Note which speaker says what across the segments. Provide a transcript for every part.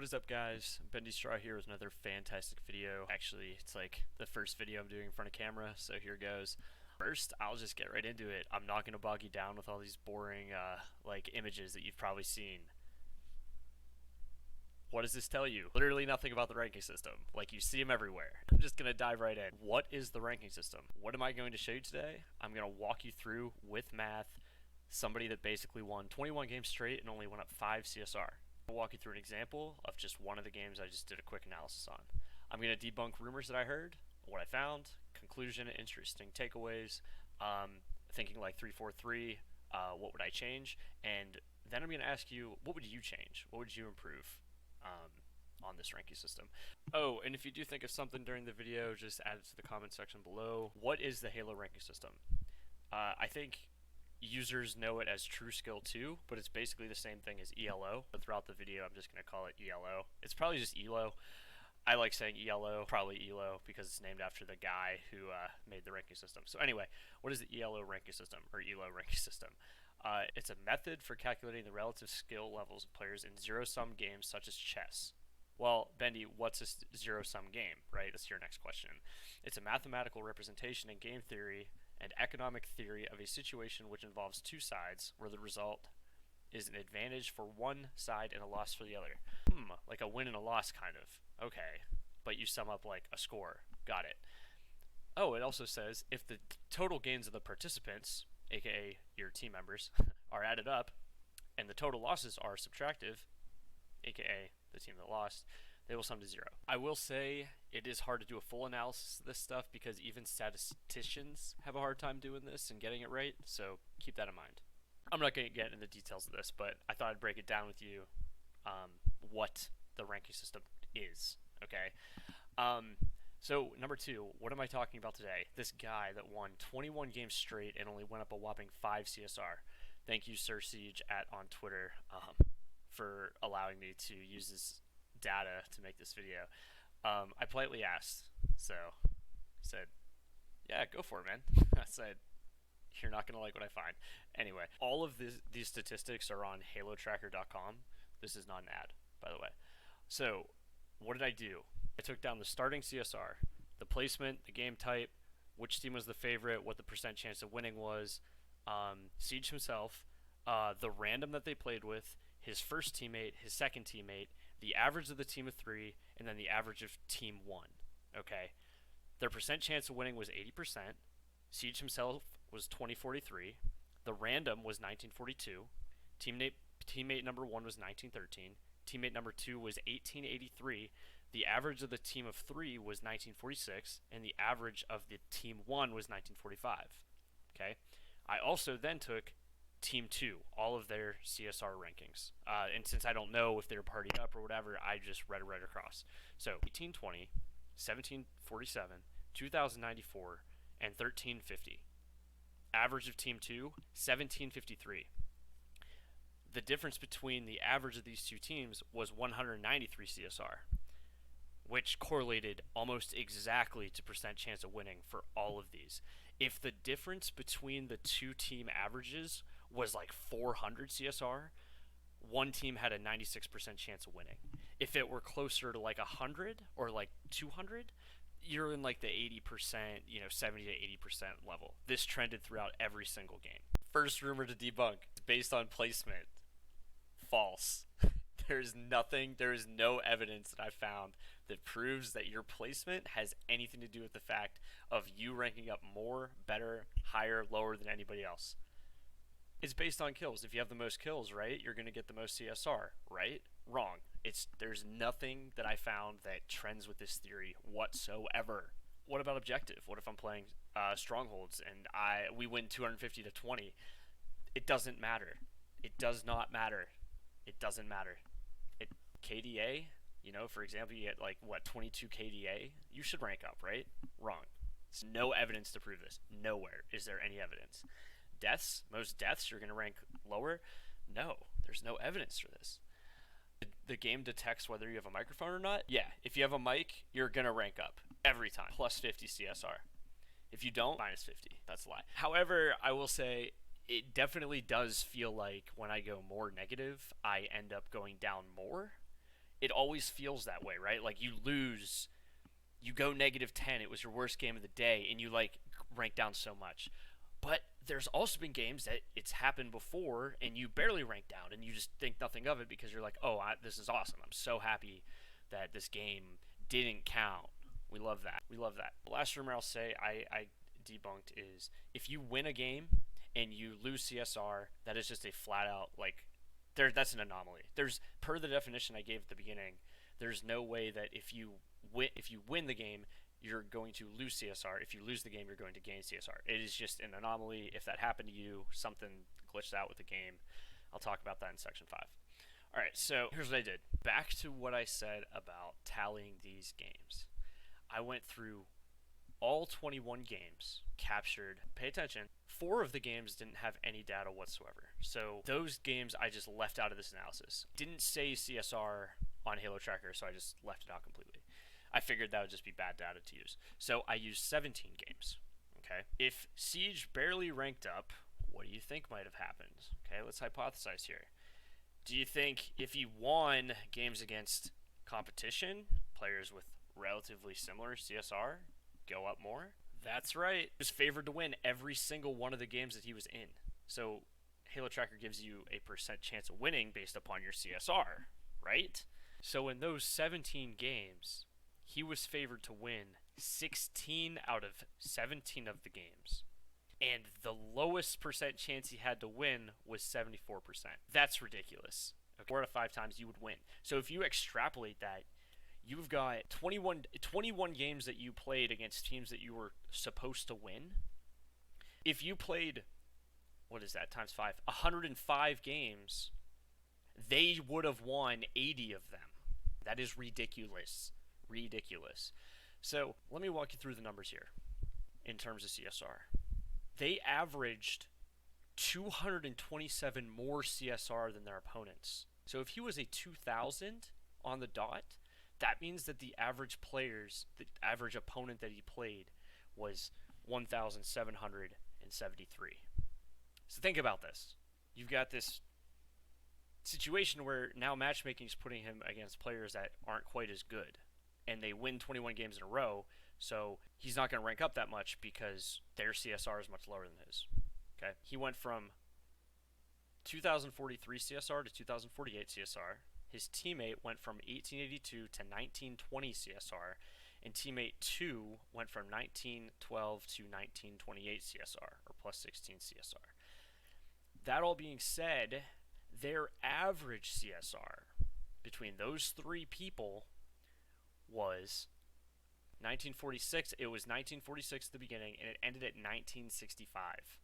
Speaker 1: What is up, guys? Bendy Straw here with another fantastic video. Actually, it's like the first video I'm doing in front of camera, so here goes. First, I'll just get right into it. I'm not going to bog you down with all these boring like images that you've probably seen. What does this tell you? Literally nothing about the ranking system. Like, you see them everywhere. I'm just going to dive right in. What is the ranking system? What am I going to show you today? I'm going to walk you through, with math, somebody that basically won 21 games straight and only went up 5 CSR. I'll walk you through an example of just one of the games I just did a quick analysis on. I'm going to debunk rumors that I heard, what I found, conclusion, interesting takeaways, thinking like 3-4-3, what would I change, and then I'm going to ask you, what would you change? What would you improve on this ranking system? Oh, and if you do think of something during the video, just add it to the comment section below. What is the Halo ranking system? I think users know it as True Skill 2, but it's basically the same thing as ELO. But throughout the video, I'm just going to call it ELO. It's probably just ELO. I like saying ELO, probably ELO, because it's named after the guy who made the ranking system. So anyway, what is the ELO ranking system, or ELO ranking system? It's a method for calculating the relative skill levels of players in zero-sum games such as chess. Well, Bendy, what's a zero-sum game, right? That's your next question. It's a mathematical representation in game theory and economic theory of a situation which involves two sides where the result is an advantage for one side and a loss for the other. Like a win and a loss, kind of. Okay, but you sum up like a score. Got it. Oh, it also says if the total gains of the participants, aka your team members, are added up, and the total losses are subtractive, aka the team that lost, they will sum to 0. I will say it is hard to do a full analysis of this stuff because even statisticians have a hard time doing this and getting it right, so keep that in mind. I'm not going to get into the details of this, but I thought I'd break it down with you what the ranking system is, okay? So, number 2, what am I talking about today? This guy that won 21 games straight and only went up a whopping 5 CSR. Thank you, Sir Siege on Twitter, for allowing me to use this data to make this video. I politely asked, so he said, yeah, go for it, man. I said, you're not gonna like what I find. Anyway, all of these statistics are on halotracker.com. This is not an ad, by the way. So what did I do? I took down the starting CSR, the placement, the game type, which team was the favorite, what the percent chance of winning was, Siege himself, the random that they played with, his first teammate, his second teammate, the average of the team of 3, and then the average of team 1. Okay? Their percent chance of winning was 80%. Siege himself was 2043. The random was 1942. Teammate number 1 was 1913. Teammate number 2 was 1883. The average of the team of 3 was 1946. And the average of the team 1 was 1945. Okay? I also then took Team 2, all of their CSR rankings. And since I don't know if they're partied up or whatever, I just read it right across. So 1820, 1747, 2094, and 1350. Average of Team 2, 1753. The difference between the average of these two teams was 193 CSR, which correlated almost exactly to percent chance of winning for all of these. If the difference between the two team averages was like 400 CSR, one team had a 96% chance of winning. If it were closer to like 100 or like 200, you're in like the 80%, 70 to 80% level. This trended throughout every single game. First rumor to debunk, based on placement. False. There is no evidence that I found that proves that your placement has anything to do with the fact of you ranking up more, better, higher, lower than anybody else. It's based on kills. If you have the most kills, right, you're going to get the most CSR, right? Wrong. There's nothing that I found that trends with this theory whatsoever. What about objective? What if I'm playing strongholds and we win 250 to 20? It doesn't matter. It does not matter. It doesn't matter. KDA, for example, you get like 22 KDA. You should rank up, right? Wrong. There's no evidence to prove this. Nowhere is there any evidence. Deaths, most deaths, you're going to rank lower. No, there's no evidence for this. The game detects whether you have a microphone or not. Yeah, if you have a mic, you're going to rank up every time. Plus 50 CSR. If you don't, minus 50. That's a lie. However, I will say it definitely does feel like when I go more negative, I end up going down more. it always feels that way, right? Like you lose, you go -10, it was your worst game of the day, and you like rank down so much. But there's also been games that it's happened before, and you barely rank down, and you just think nothing of it because you're like, oh, this is awesome. I'm so happy that this game didn't count. We love that. We love that. The last rumor I'll say I debunked is if you win a game and you lose CSR, that is just a flat out like that's an anomaly. There's per the definition I gave at the beginning, there's no way that if you win the game, you're going to lose CSR. If you lose the game, you're going to gain CSR. It is just an anomaly. If that happened to you, something glitched out with the game. I'll talk about that in section 5. All right, so here's what I did. Back to what I said about tallying these games. I went through all 21 games, captured, pay attention, 4 of the games didn't have any data whatsoever. So those games I just left out of this analysis. Didn't say CSR on Halo Tracker, so I just left it out completely. I figured that would just be bad data to use. So I used 17 games. Okay. If Siege barely ranked up, what do you think might have happened? Okay, let's hypothesize here. Do you think if he won games against competition, players with relatively similar CSR, go up more? That's right. He was favored to win every single one of the games that he was in. So Halo Tracker gives you a % chance of winning based upon your CSR, right? So in those 17 games, he was favored to win 16 out of 17 of the games. And the lowest % chance he had to win was 74%. That's ridiculous. 4 out of 5 times you would win. So if you extrapolate that, you've got 21 games that you played against teams that you were supposed to win. If you played, what is that, times 5, 105 games, they would have won 80 of them. That is ridiculous. Ridiculous. So let me walk you through the numbers here in terms of CSR. They averaged 227 more CSR than their opponents. So if he was a 2,000 on the dot, that means that the average opponent that he played was 1,773. So think about this. You've got this situation where now matchmaking is putting him against players that aren't quite as good, and they win 21 games in a row, so he's not going to rank up that much because their CSR is much lower than his. Okay, he went from 2,043 CSR to 2,048 CSR. His teammate went from 1882 to 1920 CSR, and teammate 2 went from 1912 to 1928 CSR, or plus 16 CSR. That all being said, their average CSR between those 3 people was 1946. It was 1946 at the beginning, and it ended at 1965.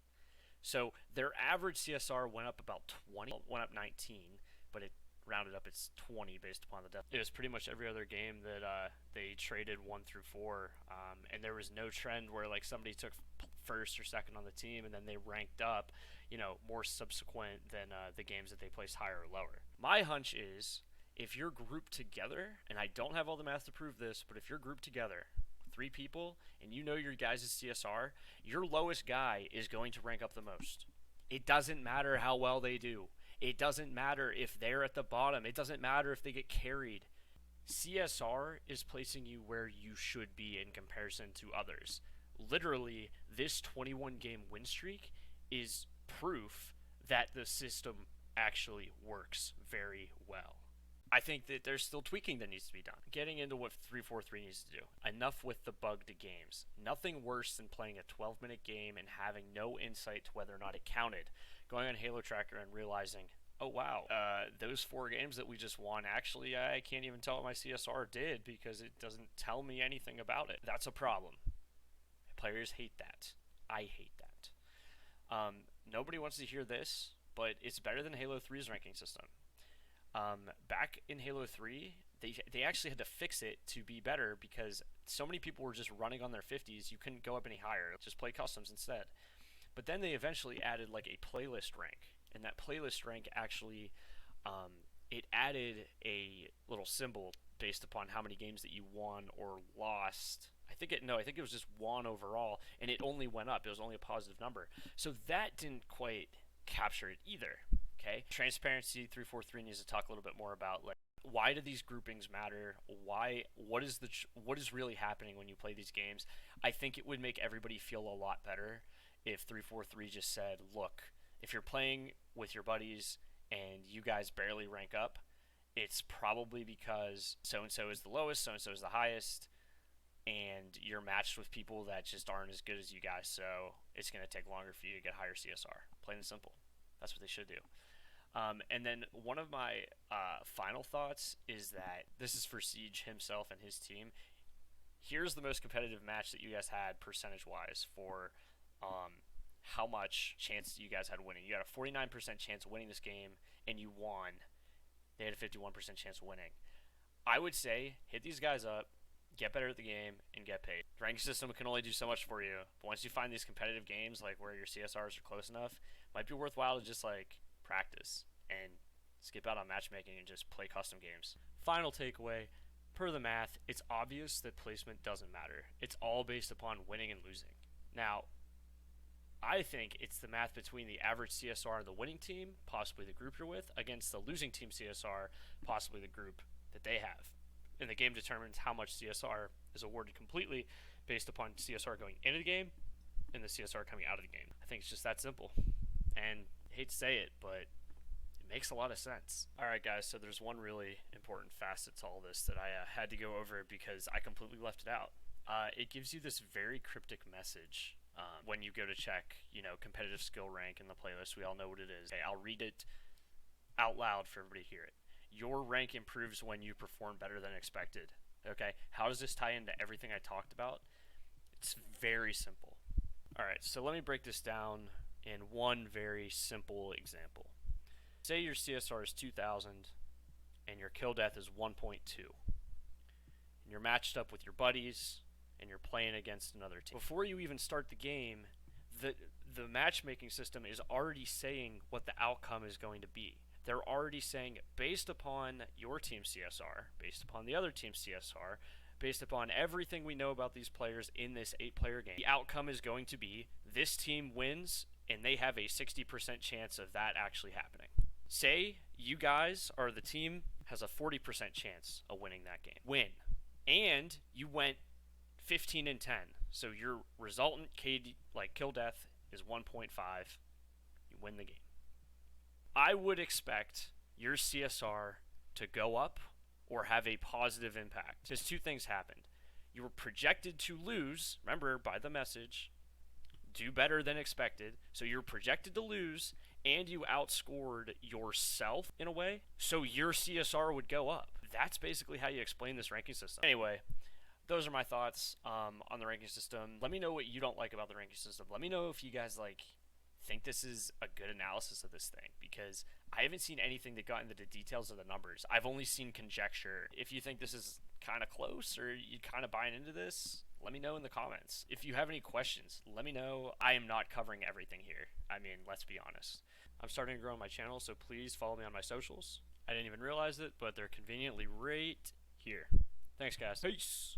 Speaker 1: So their average CSR went up about 20, went up 19, but it rounded up it's 20 based upon the depth. It was pretty much every other game that they traded 1 through 4, and there was no trend where like somebody took first or second on the team and then they ranked up, more subsequent than the games that they placed higher or lower. My hunch is if you're grouped together, and I don't have all the math to prove this, but if you're grouped together, 3 people, and you know your guys' CSR, your lowest guy is going to rank up the most. It doesn't matter how well they do. It doesn't matter if they're at the bottom. It doesn't matter if they get carried. CSR is placing you where you should be in comparison to others. Literally, this 21-game win streak is proof that the system actually works very well. I think that there's still tweaking that needs to be done. Getting into what 343 needs to do. Enough with the bugged games. Nothing worse than playing a 12-minute game and having no insight to whether or not it counted. Going on Halo Tracker and realizing, oh wow, those 4 games that we just won, actually I can't even tell what my CSR did because it doesn't tell me anything about it. That's a problem. Players hate that. I hate that. Nobody wants to hear this, but it's better than Halo 3's ranking system. Back in Halo 3, they actually had to fix it to be better because so many people were just running on their 50s, you couldn't go up any higher. Just play customs instead. But then they eventually added like a playlist rank, and that playlist rank actually, it added a little symbol based upon how many games that you won or lost. I think it was just won overall, and it only went up. It was only a positive number. So that didn't quite capture it either. Okay, transparency 343 needs to talk a little bit more about like why do these groupings matter? What is really happening when you play these games? I think it would make everybody feel a lot better if 343 just said, look, if you're playing with your buddies and you guys barely rank up, it's probably because so and so is the lowest, so and so is the highest, and you're matched with people that just aren't as good as you guys, so it's going to take longer for you to get higher CSR. Plain and simple. That's what they should do. And then one of my final thoughts is that this is for Siege himself and his team. Here's the most competitive match that you guys had percentage-wise for how much chance you guys had winning. You had a 49% chance of winning this game, and you won. They had a 51% chance of winning. I would say hit these guys up, get better at the game, and get paid. The ranking system can only do so much for you, but once you find these competitive games like where your CSRs are close enough, it might be worthwhile to just like practice and skip out on matchmaking and just play custom games. Final takeaway, per the math, it's obvious that placement doesn't matter. It's all based upon winning and losing. Now, I think it's the math between the average CSR of the winning team, possibly the group you're with, against the losing team CSR, possibly the group that they have. And the game determines how much CSR is awarded completely based upon CSR going into the game and the CSR coming out of the game. I think it's just that simple. And I hate to say it, but it makes a lot of sense. Alright guys, so there's one really important facet to all this that I had to go over because I completely left it out. It gives you this very cryptic message when you go to check, competitive skill rank in the playlist. We all know what it is. Okay, I'll read it out loud for everybody to hear it. Your rank improves when you perform better than expected. Okay, how does this tie into everything I talked about? It's very simple. Alright, so let me break this down in one very simple example. Say your CSR is 2000 and your kill death is 1.2. And you're matched up with your buddies and you're playing against another team. Before you even start the game, the matchmaking system is already saying what the outcome is going to be. They're already saying, based upon your team's CSR, based upon the other team's CSR, based upon everything we know about these players in this 8-player game, the outcome is going to be this team wins, and they have a 60% chance of that actually happening. Say you guys are the team has a 40% chance of winning that game. Win. And you went 15 and 10. So your resultant kill death is 1.5. You win the game. I would expect your CSR to go up or have a positive impact. Because two things happened. You were projected to lose, remember, by the message, do better than expected. So you're projected to lose, and you outscored yourself in a way. So your CSR would go up. That's basically how you explain this ranking system. Anyway, those are my thoughts on the ranking system. Let me know what you don't like about the ranking system. Let me know if you guys think this is a good analysis of this thing, because I haven't seen anything that got into the details of the numbers. I've only seen conjecture. If you think this is kind of close or you kind of buying into this, let me know in the comments. If you have any questions, let me know. I am not covering everything here. I mean, let's be honest. I'm starting to grow on my channel, so please follow me on my socials. I didn't even realize it, but they're conveniently right here. Thanks, guys. Peace.